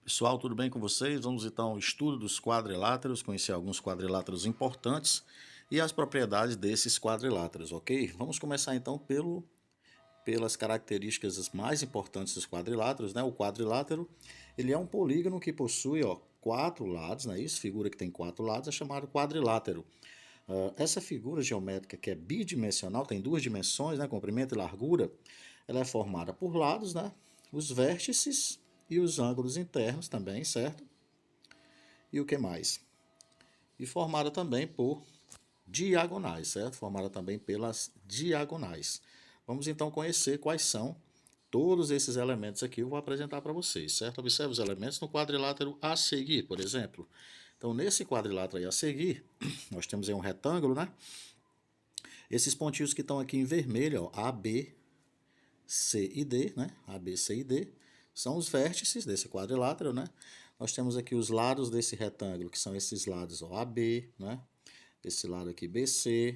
Pessoal, tudo bem com vocês? Vamos então ao estudo dos quadriláteros, conhecer alguns quadriláteros importantes e as propriedades desses quadriláteros, ok? Vamos começar então pelas características mais importantes dos quadriláteros, né? O quadrilátero, ele é um polígono que possui, quatro lados, né? Isso, figura que tem quatro lados, é chamado quadrilátero. Essa figura geométrica que é bidimensional, tem duas dimensões, né? Comprimento e largura, ela é formada por lados, né? Os vértices e os ângulos internos também, certo? E o que mais? E formada também por diagonais, certo? Formada também pelas diagonais. Vamos então conhecer quais são todos esses elementos aqui. Eu vou apresentar para vocês, certo? Observe os elementos no quadrilátero a seguir, por exemplo. Então, nesse quadrilátero aí a seguir, nós temos aí um retângulo, né? Esses pontinhos que estão aqui em vermelho, ó, A, B, C e D, né? A, B, C e D, são os vértices desse quadrilátero, né? Nós temos aqui os lados desse retângulo, que são esses lados, ó, AB, né? Esse lado aqui BC,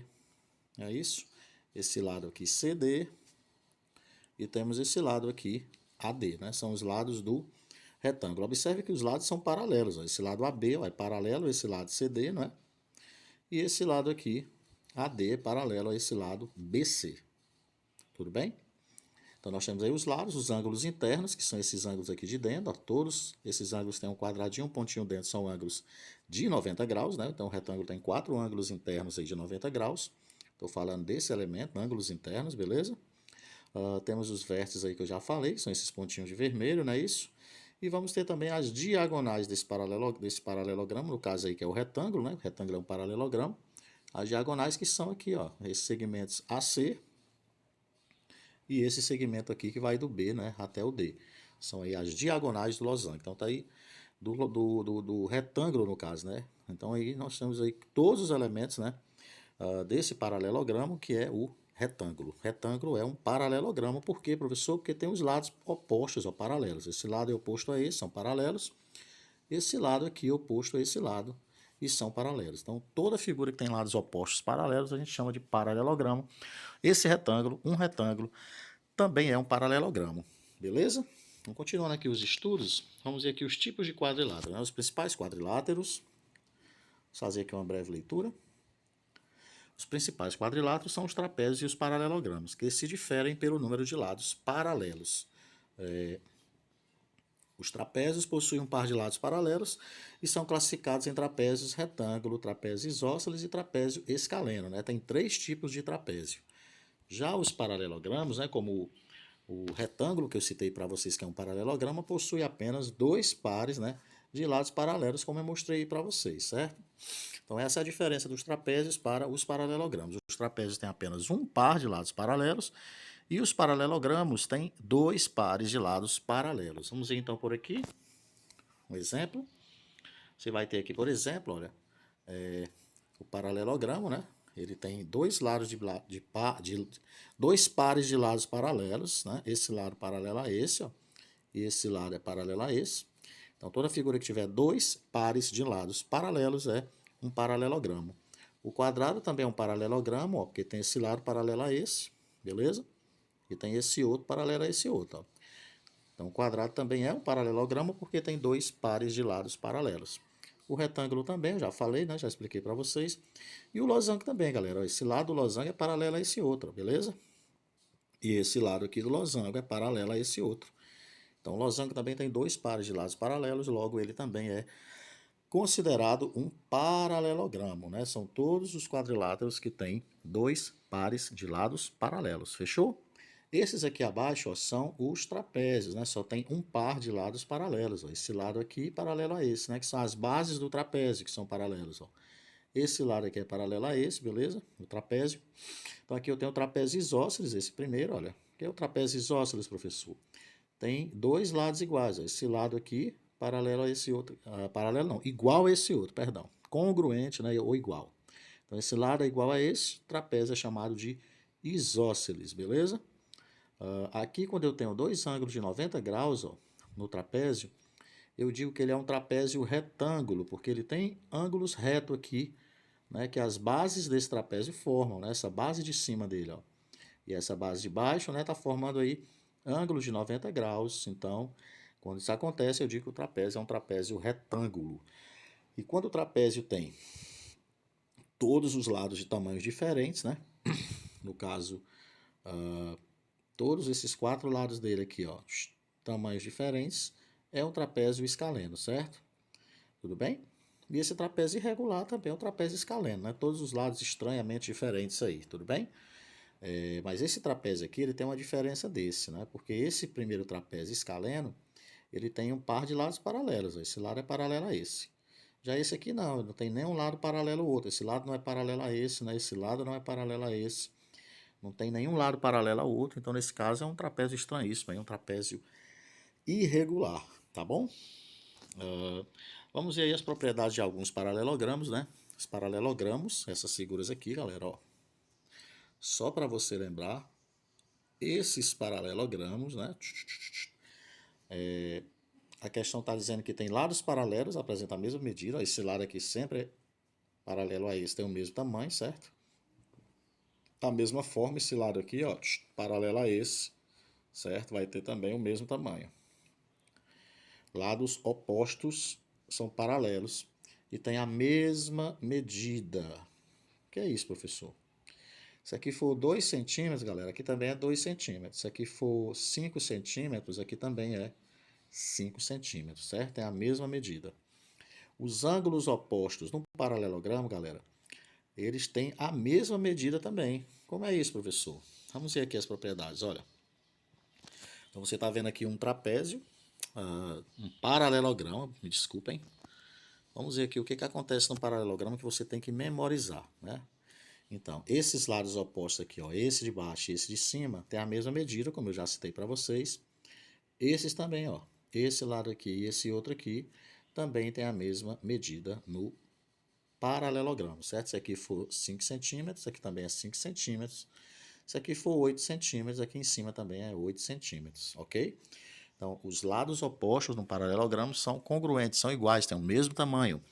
é isso? Esse lado aqui CD e temos esse lado aqui AD, né? São os lados do retângulo. Observe que os lados são paralelos, ó. Esse lado AB, ó, é paralelo a esse lado CD, né? E esse lado aqui AD é paralelo a esse lado BC. Tudo bem? Então nós temos aí os lados, os ângulos internos, que são esses ângulos aqui de dentro, ó, todos esses ângulos têm um quadradinho, um pontinho dentro, são ângulos de 90 graus, né? Então o retângulo tem quatro ângulos internos aí de 90 graus. Estou falando desse elemento, ângulos internos, beleza? Temos os vértices aí que eu já falei, que são esses pontinhos de vermelho, não é isso? E vamos ter também as diagonais desse paralelogramo, no caso aí que é o retângulo, né? O retângulo é um paralelogramo. As diagonais que são aqui, ó, esses segmentos AC, e esse segmento aqui que vai do B, né, até o D. São aí as diagonais do losango. Então tá aí do retângulo no caso, né? Então aí nós temos aí todos os elementos, né, desse paralelogramo que é o retângulo. Retângulo é um paralelogramo. Por quê, professor? Porque tem os lados opostos ou paralelos. Esse lado é oposto a esse, são paralelos. Esse lado aqui é oposto a esse lado e são paralelos. Então, toda figura que tem lados opostos paralelos a gente chama de paralelogramo. Esse retângulo, um retângulo, também é um paralelogramo, beleza? Então, continuando aqui os estudos, vamos ver aqui os tipos de quadrilátero, né? Os principais quadriláteros. Vou fazer aqui uma breve leitura. Os principais quadriláteros são os trapézios e os paralelogramos, que se diferem pelo número de lados paralelos. Os trapézios possuem um par de lados paralelos e são classificados em trapézios retângulo, trapézio isósceles e trapézio escaleno, né? Tem três tipos de trapézio. Já os paralelogramos, né, como o retângulo que eu citei para vocês, que é um paralelogramo, possui apenas dois pares, né, de lados paralelos, como eu mostrei para vocês, certo? Então essa é a diferença dos trapézios para os paralelogramos. Os trapézios têm apenas um par de lados paralelos e os paralelogramos têm dois pares de lados paralelos. Vamos ver então por aqui um exemplo. Você vai ter aqui, por exemplo, olha, o paralelogramo, né? Ele tem dois lados dois pares de lados paralelos, né? Esse lado paralelo a esse, ó, e esse lado é paralelo a esse. Então toda figura que tiver dois pares de lados paralelos é um paralelogramo. O quadrado também é um paralelogramo, ó, porque tem esse lado paralelo a esse, beleza? E tem esse outro paralelo a esse outro, ó. Então o quadrado também é um paralelogramo porque tem dois pares de lados paralelos. O retângulo também, eu já falei, né? Já expliquei para vocês. E o losango também, galera. Esse lado do losango é paralelo a esse outro, beleza? E esse lado aqui do losango é paralelo a esse outro. Então o losango também tem dois pares de lados paralelos, logo ele também é considerado um paralelogramo, né? São todos os quadriláteros que têm dois pares de lados paralelos, fechou? Esses aqui abaixo, ó, são os trapézios, né? Só tem um par de lados paralelos, ó. Esse lado aqui paralelo a esse, né? Que são as bases do trapézio que são paralelos, ó. Esse lado aqui é paralelo a esse, beleza? O trapézio. Então aqui eu tenho o trapézio isósceles, esse primeiro, olha. O que é o trapézio isósceles, professor? Tem dois lados iguais, ó. Esse lado aqui paralelo a esse outro, paralelo não, igual a esse outro, perdão. Congruente, né? Ou igual. Então esse lado é igual a esse, trapézio é chamado de isósceles, beleza? Aqui, quando eu tenho dois ângulos de 90 graus, ó, no trapézio, eu digo que ele é um trapézio retângulo, porque ele tem ângulos retos aqui, né, que as bases desse trapézio formam, né, essa base de cima dele, ó, e essa base de baixo, né, está formando aí ângulos de 90 graus. Então, Quando isso acontece, eu digo que o trapézio é um trapézio retângulo. E quando o trapézio tem todos os lados de tamanhos diferentes, né? No caso, todos esses 4 lados dele aqui, ó, tamanhos diferentes, é um trapézio escaleno, certo? Tudo bem? E esse trapézio irregular também é um trapézio escaleno, né? Todos os lados estranhamente diferentes aí, tudo bem? Mas esse trapézio aqui, ele tem uma diferença desse, né? Porque esse primeiro trapézio escaleno, ele tem um par de lados paralelos. Esse lado é paralelo a esse. Já esse aqui não tem nenhum lado paralelo ao outro. Esse lado não é paralelo a esse, né? Esse lado não é paralelo a esse. Não tem nenhum lado paralelo ao outro. Então, nesse caso, é um trapézio estranhíssimo, é um trapézio irregular, tá bom? Vamos ver aí as propriedades de alguns paralelogramos, né? Os paralelogramos, essas figuras aqui, galera, ó. Só para você lembrar, esses paralelogramos, né? A questão está dizendo que tem lados paralelos, apresenta a mesma medida. Esse lado aqui sempre é paralelo a esse, tem o mesmo tamanho, certo? Da mesma forma, esse lado aqui, ó, paralelo a esse, certo? Vai ter também o mesmo tamanho. Lados opostos são paralelos e têm a mesma medida. O que é isso, professor? Se aqui for 2 centímetros, galera, aqui também é 2 centímetros. Se aqui for 5 centímetros, aqui também é 5 centímetros, certo? É a mesma medida. Os ângulos opostos no paralelogramo, galera, eles têm a mesma medida também. Como é isso, professor? Vamos ver aqui as propriedades, olha. Então você está vendo aqui um trapézio, um paralelogramo, me desculpem. Vamos ver aqui o que acontece no paralelogramo que você tem que memorizar, né? Então, esses lados opostos aqui, ó, esse de baixo e esse de cima, tem a mesma medida, como eu já citei para vocês. Esses também, ó, esse lado aqui e esse outro aqui, também tem a mesma medida no paralelogramo, certo? Se aqui for 5 centímetros, aqui também é 5 centímetros. Se aqui for 8 centímetros, aqui em cima também é 8 centímetros, ok? Então, os lados opostos no paralelogramo são congruentes, são iguais, têm o mesmo tamanho.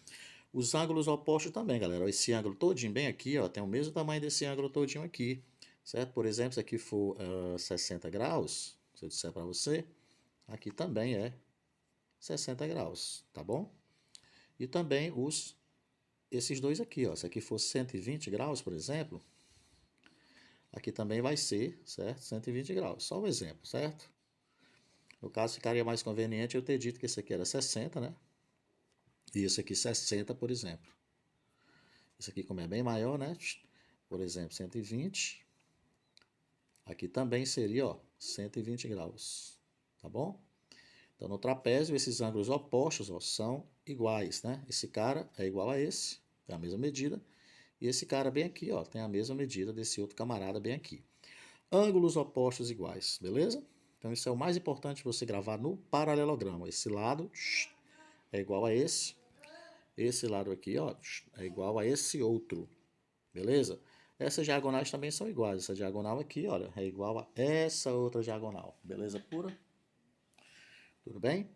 Os ângulos opostos também, galera. Esse ângulo todinho bem aqui, ó, tem o mesmo tamanho desse ângulo todinho aqui, certo? Por exemplo, se aqui for 60 graus, se eu disser para você, aqui também é 60 graus, tá bom? E também esses dois aqui, ó, se aqui for 120 graus, por exemplo, aqui também vai ser, certo? 120 graus. Só um exemplo, certo? No caso, ficaria mais conveniente eu ter dito que esse aqui era 60, né? E esse aqui 60, por exemplo. Esse aqui, como é bem maior, né? Por exemplo, 120. Aqui também seria, ó, 120 graus. Tá bom? Então, no trapézio, esses ângulos opostos, ó, são iguais, né? Esse cara é igual a esse, tem a mesma medida. E esse cara bem aqui, ó, tem a mesma medida desse outro camarada bem aqui. Ângulos opostos iguais, beleza? Então, isso é o mais importante você gravar no paralelogramo. Esse lado é igual a esse. Esse lado aqui, ó, é igual a esse outro, beleza? Essas diagonais também são iguais. Essa diagonal aqui, olha, é igual a essa outra diagonal, beleza pura? Tudo bem?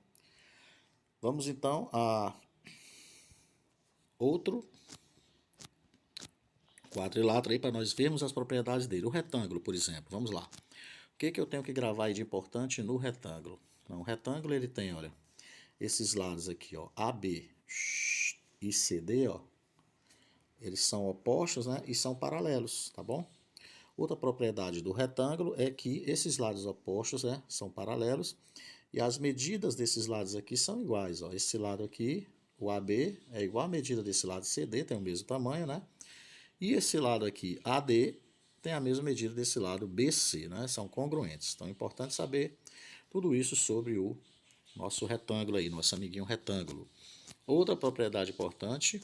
Vamos então a outro quadrilátero aí para nós vermos as propriedades dele. O retângulo, por exemplo, vamos lá. O que eu tenho que gravar aí de importante no retângulo? Então, o retângulo ele tem, olha, esses lados aqui, ó, AB e CD, ó, eles são opostos, né, e são paralelos, tá bom? Outra propriedade do retângulo é que esses lados opostos, né, são paralelos e as medidas desses lados aqui são iguais, ó. Esse lado aqui, o AB, é igual à medida desse lado CD, tem o mesmo tamanho, né? E esse lado aqui, AD, tem a mesma medida desse lado BC, né? São congruentes. Então é importante saber tudo isso sobre o nosso retângulo aí, nosso amiguinho retângulo. Outra propriedade importante,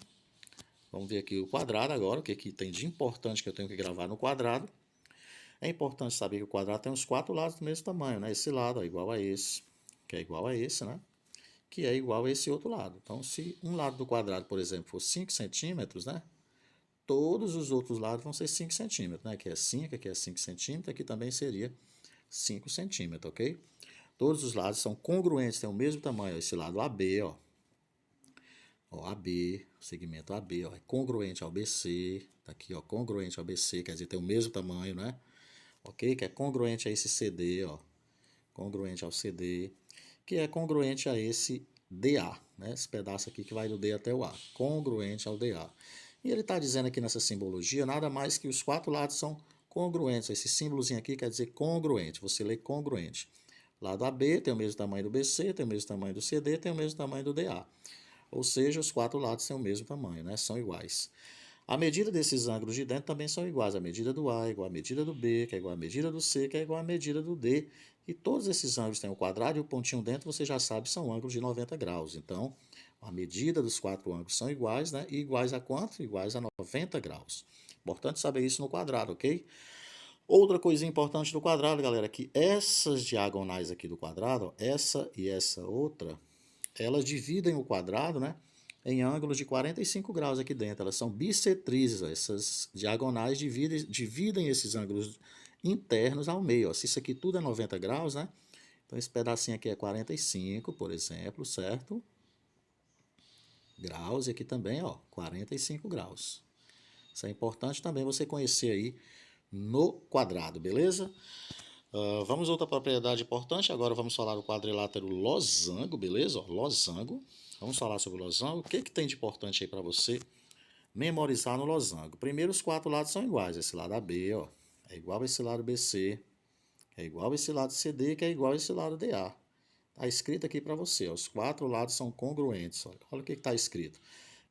vamos ver aqui o quadrado agora, o que tem de importante que eu tenho que gravar no quadrado. É importante saber que o quadrado tem os 4 lados do mesmo tamanho, né? Esse lado é igual a esse, que é igual a esse, né? Que é igual a esse outro lado. Então, se um lado do quadrado, por exemplo, for 5 centímetros, né? Todos os outros lados vão ser 5 centímetros, né? Aqui é 5, aqui é 5 centímetros, aqui também seria 5 centímetros, ok? Todos os lados são congruentes, têm o mesmo tamanho. Esse lado AB, ó. Ó, AB, o segmento AB, ó, é congruente ao BC. Tá aqui, ó, congruente ao BC, quer dizer, tem o mesmo tamanho, né? Ok? Que é congruente a esse CD, ó. Congruente ao CD. que é congruente a esse DA, né? Esse pedaço aqui que vai do D até o A, congruente ao DA. E ele está dizendo aqui nessa simbologia nada mais que os quatro lados são congruentes. Esse símbolozinho aqui quer dizer congruente, você lê congruente. Lado AB tem o mesmo tamanho do BC, tem o mesmo tamanho do CD, tem o mesmo tamanho do DA. Ou seja, os quatro lados têm o mesmo tamanho, né? São iguais. A medida desses ângulos de dentro também são iguais. A medida do A é igual à medida do B, que é igual à medida do C, que é igual à medida do D. E todos esses ângulos têm o quadrado e o pontinho dentro, você já sabe, são ângulos de 90 graus. Então, a medida dos quatro ângulos são iguais, né? E iguais a quanto? Iguais a 90 graus. Importante saber isso no quadrado, ok? Outra coisinha importante do quadrado, galera, é que essas diagonais aqui do quadrado, ó, essa e essa outra, elas dividem o quadrado, né, em ângulos de 45 graus aqui dentro. Elas são bissetrizes, ó. Essas diagonais dividem esses ângulos internos ao meio. Ó. Se isso aqui tudo é 90 graus, né? Então esse pedacinho aqui é 45, por exemplo, certo? Graus, e aqui também, ó, 45 graus. Isso é importante também você conhecer aí no quadrado, beleza? Vamos a outra propriedade importante, agora vamos falar do quadrilátero losango, beleza? Ó, losango. Vamos falar sobre o losango. O que tem de importante aí para você memorizar no losango? Primeiro, os quatro lados são iguais. Esse lado AB, ó, é igual a esse lado BC, é igual a esse lado CD, que é igual a esse lado DA. Está escrito aqui para você, ó, os quatro lados são congruentes. Olha o que está escrito.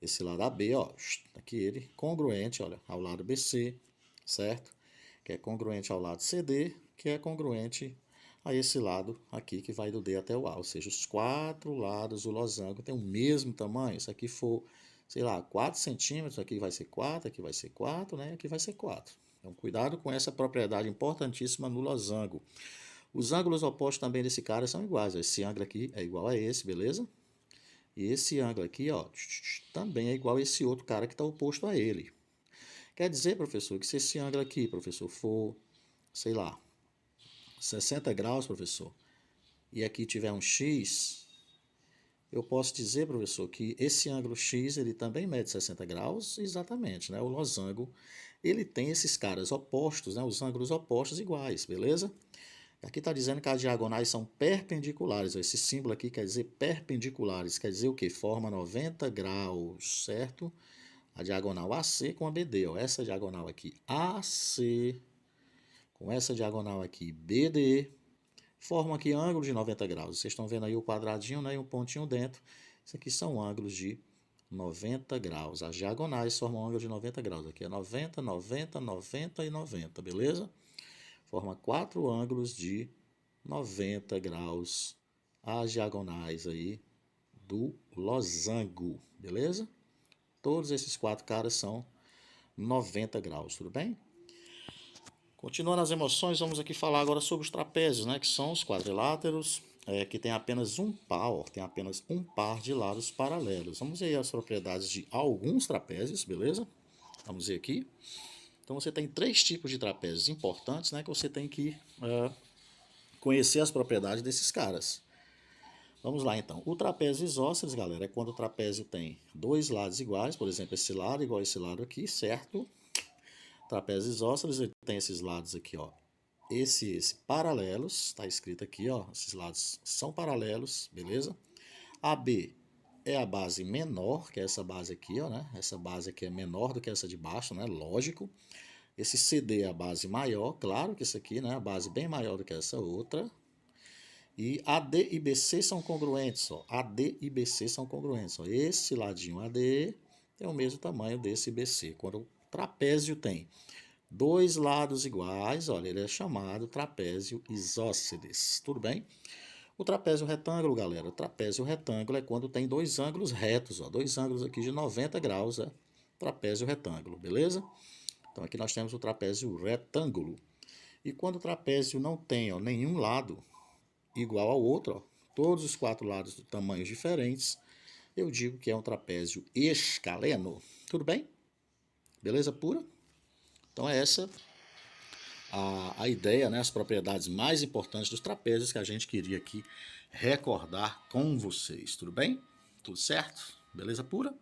Esse lado AB, ó, aqui ele, congruente, olha, ao lado BC, certo? Que é congruente ao lado CD, que é congruente a esse lado aqui, que vai do D até o A. Ou seja, os quatro lados do losango têm o mesmo tamanho. Se aqui for, sei lá, 4 centímetros, aqui vai ser 4, aqui vai ser 4, né? Aqui vai ser 4. Então, cuidado com essa propriedade importantíssima no losango. Os ângulos opostos também desse cara são iguais. Esse ângulo aqui é igual a esse, beleza? E esse ângulo aqui, ó, também é igual a esse outro cara que está oposto a ele. Quer dizer, professor, que se esse ângulo aqui, professor, for, sei lá, 60 graus, professor, e aqui tiver um X, eu posso dizer, professor, que esse ângulo X, ele também mede 60 graus, exatamente, né? O losango, ele tem esses caras opostos, né? Os ângulos opostos iguais, beleza? Aqui está dizendo que as diagonais são perpendiculares. Esse símbolo aqui quer dizer perpendiculares. Quer dizer o quê? Forma 90 graus, certo? A diagonal AC com a BD. Ó. Essa diagonal aqui AC com essa diagonal aqui BD. Forma aqui ângulo de 90 graus. Vocês estão vendo aí o quadradinho, né, e um pontinho dentro. Isso aqui são ângulos de 90 graus. As diagonais formam ângulo de 90 graus. Aqui é 90, 90, 90 e 90, beleza? Forma quatro ângulos de 90 graus, as diagonais aí do losango, beleza? Todos esses quatro caras são 90 graus, tudo bem? Continuando as emoções, vamos aqui falar agora sobre os trapézios, né? Que são os quadriláteros, que tem apenas um par de lados paralelos. Vamos ver as propriedades de alguns trapézios, beleza? Vamos ver aqui. Então você tem três tipos de trapézios importantes, né, que você tem que conhecer as propriedades desses caras. Vamos lá então. O trapézio isósceles, galera, é quando o trapézio tem dois lados iguais, por exemplo, esse lado igual a esse lado aqui, certo? Trapézio isósceles, ele tem esses lados aqui, ó, esse paralelos, está escrito aqui, ó, esses lados são paralelos, beleza? AB é a base menor, que é essa base aqui, ó, né? Essa base aqui é menor do que essa de baixo, né? Lógico. Esse CD é a base maior, claro que isso aqui, né? A base bem maior do que essa outra. E AD e BC são congruentes, ó. AD e BC são congruentes, ó. Esse ladinho AD tem o mesmo tamanho desse BC. Quando o trapézio tem dois lados iguais, olha, ele é chamado trapézio isósceles. Tudo bem? O trapézio retângulo, galera, o trapézio retângulo é quando tem dois ângulos retos, ó, dois ângulos aqui de 90 graus, é trapézio retângulo, beleza? Então aqui nós temos o trapézio retângulo. E quando o trapézio não tem, ó, nenhum lado igual ao outro, ó, todos os quatro lados de tamanhos diferentes, eu digo que é um trapézio escaleno. Tudo bem? Beleza pura? Então é essa a ideia, né, as propriedades mais importantes dos trapézios que a gente queria aqui recordar com vocês. Tudo bem? Tudo certo? Beleza pura?